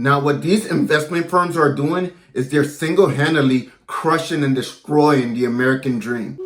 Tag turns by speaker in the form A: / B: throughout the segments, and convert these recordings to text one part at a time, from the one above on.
A: Now, what these investment firms are doing is they're single-handedly crushing and destroying the American dream.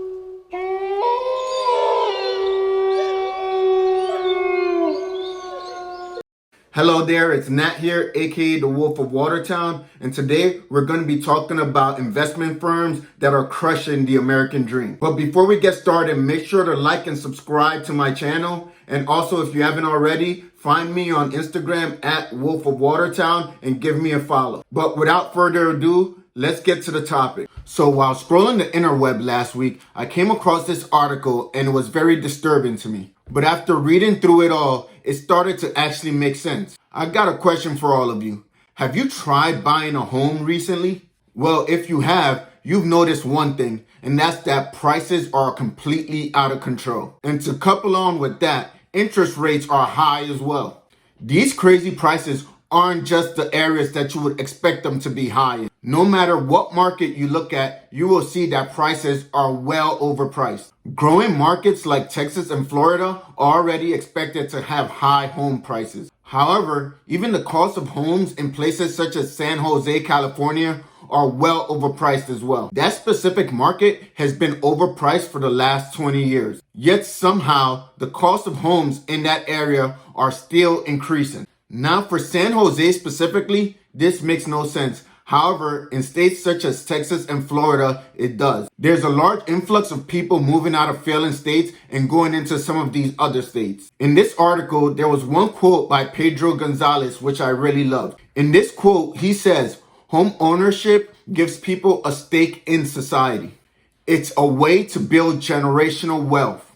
A: Hello there, it's Nat here, aka the Wolf of Watertown, and today we're going to be talking about investment firms that are crushing the American dream. But before we get started, make sure to like and subscribe to my channel, and also if you haven't already, find me on Instagram at Wolf of Watertown and give me a follow. But without further ado, let's get to the topic. So while scrolling the interweb last week, I came across this article and it was very disturbing to me. But after reading through it all, it started to actually make sense. I got a question for all of you. Have you tried buying a home recently? Well, if you have, you've noticed one thing, and that's that prices are completely out of control. And to couple on with that, interest rates are high as well. These crazy prices aren't just the areas that you would expect them to be high in. No matter what market you look at, you will see that prices are well overpriced. Growing markets like Texas and Florida are already expected to have high home prices. However, even the cost of homes in places such as San Jose, California are well overpriced as well. That specific market has been overpriced for the last 20 years. Yet somehow, the cost of homes in that area are still increasing. Now for San Jose specifically, this makes no sense. However, in states such as Texas and Florida, it does. There's a large influx of people moving out of failing states and going into some of these other states. In this article, there was one quote by Pedro Gonzalez, which I really loved. In this quote, he says, "Home ownership gives people a stake in society. It's a way to build generational wealth."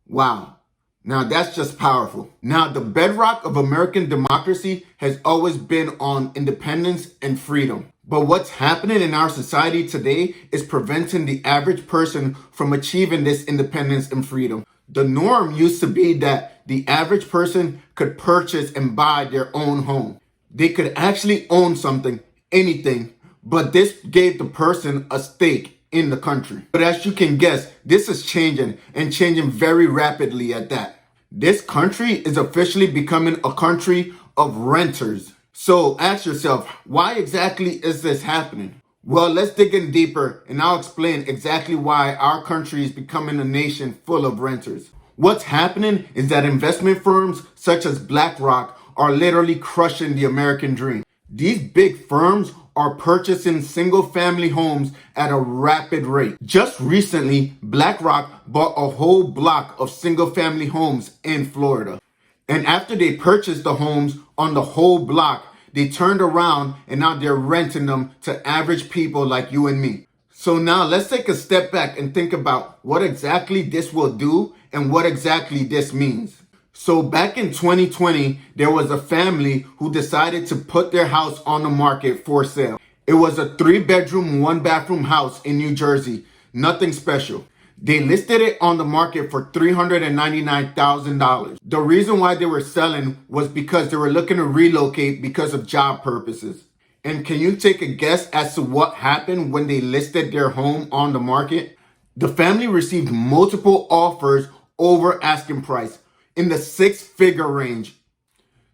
A: Wow. Now that's just powerful. Now the bedrock of American democracy has always been on independence and freedom. But what's happening in our society today is preventing the average person from achieving this independence and freedom. The norm used to be that the average person could purchase and buy their own home. They could actually own something, anything, but this gave the person a stake in the country. But as you can guess, this is changing and changing very rapidly at that. This country is officially becoming a country of renters. So ask yourself, why exactly is this happening? Well, let's dig in deeper and I'll explain exactly why our country is becoming a nation full of renters. What's happening is that investment firms such as BlackRock are literally crushing the American dream. These big firms are purchasing single-family homes at a rapid rate. Just recently, BlackRock bought a whole block of single-family homes in Florida. And after they purchased the homes on the whole block, they turned around and now they're renting them to average people like you and me. So now let's take a step back and think about what exactly this will do and what exactly this means. So back in 2020, there was a family who decided to put their house on the market for sale. It was a 3-bedroom, 1-bathroom house in New Jersey. Nothing special. They listed it on the market for $399,000. The reason why they were selling was because they were looking to relocate because of job purposes. And can you take a guess as to what happened when they listed their home on the market? The family received multiple offers over asking price, in the 6-figure range.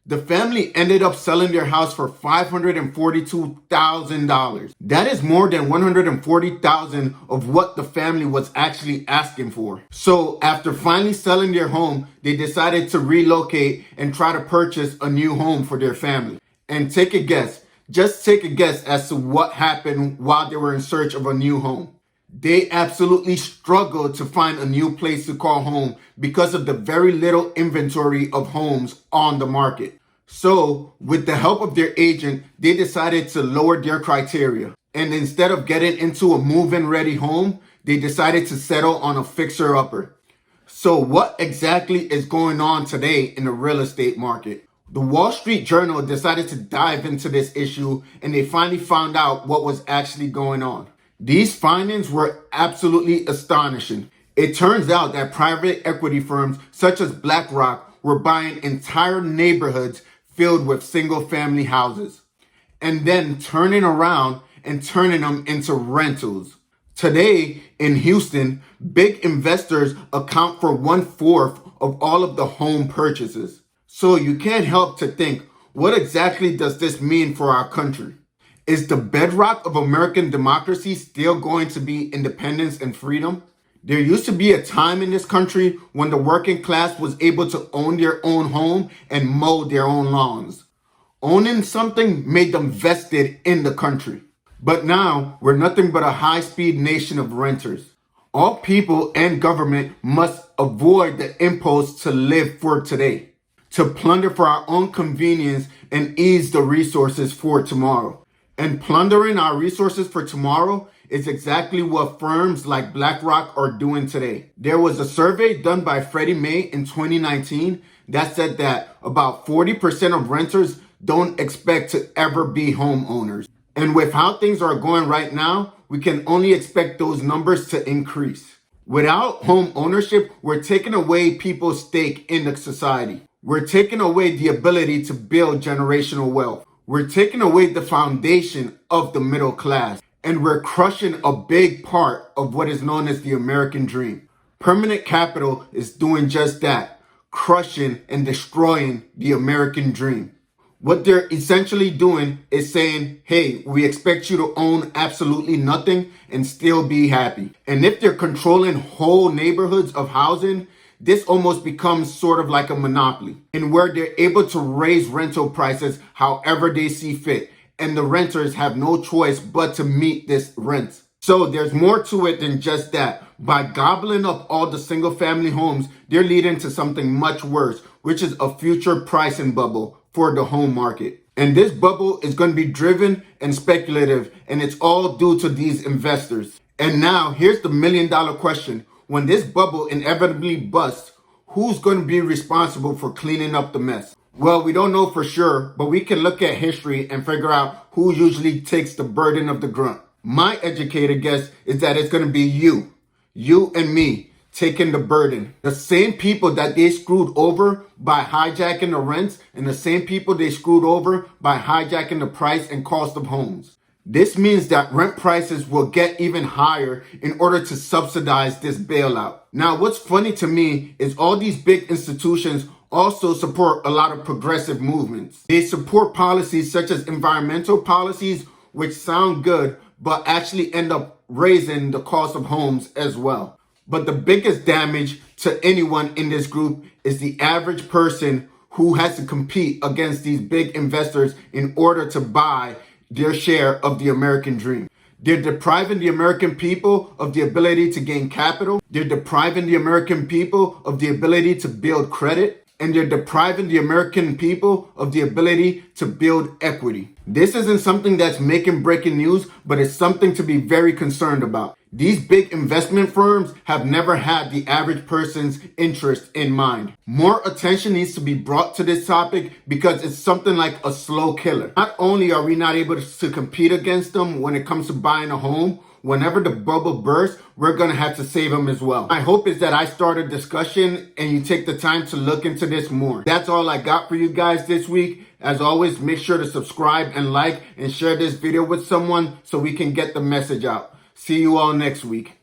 A: The family ended up selling their house for $542,000. That is more than $140,000 of what the family was actually asking for. So after finally selling their home, they decided to relocate and try to purchase a new home for their family. And take a guess, just take a guess as to what happened while they were in search of a new home. They absolutely struggled to find a new place to call home because of the very little inventory of homes on the market. So, with the help of their agent, they decided to lower their criteria. And instead of getting into a move-in ready home, they decided to settle on a fixer-upper. So what exactly is going on today in the real estate market? The Wall Street Journal decided to dive into this issue and they finally found out what was actually going on. These findings were absolutely astonishing. It turns out that private equity firms such as BlackRock were buying entire neighborhoods filled with single-family houses and then turning around and turning them into rentals. Today in Houston, big investors account for 1/4 of all of the home purchases. So you can't help to think, What exactly does this mean for our country? Is the bedrock of American democracy still going to be independence and freedom? There used to be a time in this country when the working class was able to own their own home and mow their own lawns. Owning something made them vested in the country. But now we're nothing but a high-speed nation of renters. All people and government must avoid the impulse to live for today, to plunder for our own convenience and ease the resources for tomorrow. And plundering our resources for tomorrow is exactly what firms like BlackRock are doing today. There was a survey done by Freddie Mae in 2019 that said that about 40% of renters don't expect to ever be homeowners. And with how things are going right now, we can only expect those numbers to increase. Without home ownership, we're taking away people's stake in the society. We're taking away the ability to build generational wealth. We're taking away the foundation of the middle class. And we're crushing a big part of what is known as the American dream. Permanent capital is doing just that, crushing and destroying the American dream. What they're essentially doing is saying, hey, we expect you to own absolutely nothing and still be happy. And if they're controlling whole neighborhoods of housing, this almost becomes sort of like a monopoly, in where they're able to raise rental prices however they see fit. And the renters have no choice but to meet this rent. So there's more to it than just that. By gobbling up all the single family homes, they're leading to something much worse, which is a future pricing bubble for the home market. And this bubble is going to be driven and speculative, and it's all due to these investors. And now here's the $1 million question. When this bubble inevitably busts, who's going to be responsible for cleaning up the mess? Well, we don't know for sure, but we can look at history and figure out who usually takes the burden of the grunt. My educated guess is that it's going to be you and me taking the burden. The same people that they screwed over by hijacking the rents and the same people they screwed over by hijacking the price and cost of homes. This means that rent prices will get even higher in order to subsidize this bailout. Now, what's funny to me is all these big institutions also support a lot of progressive movements. They support policies such as environmental policies, which sound good, but actually end up raising the cost of homes as well. But the biggest damage to anyone in this group is the average person who has to compete against these big investors in order to buy their share of the American dream. They're depriving the American people of the ability to gain capital. They're depriving the American people of the ability to build credit. And they're depriving the American people of the ability to build equity. This isn't something that's making breaking news, but it's something to be very concerned about. These big investment firms have never had the average person's interest in mind. More attention needs to be brought to this topic because it's something like a slow killer. Not only are we not able to compete against them when it comes to buying a home, whenever the bubble bursts, we're going to have to save them as well. My hope is that I start a discussion and you take the time to look into this more. That's all I got for you guys this week. As always, make sure to subscribe and like and share this video with someone so we can get the message out. See you all next week.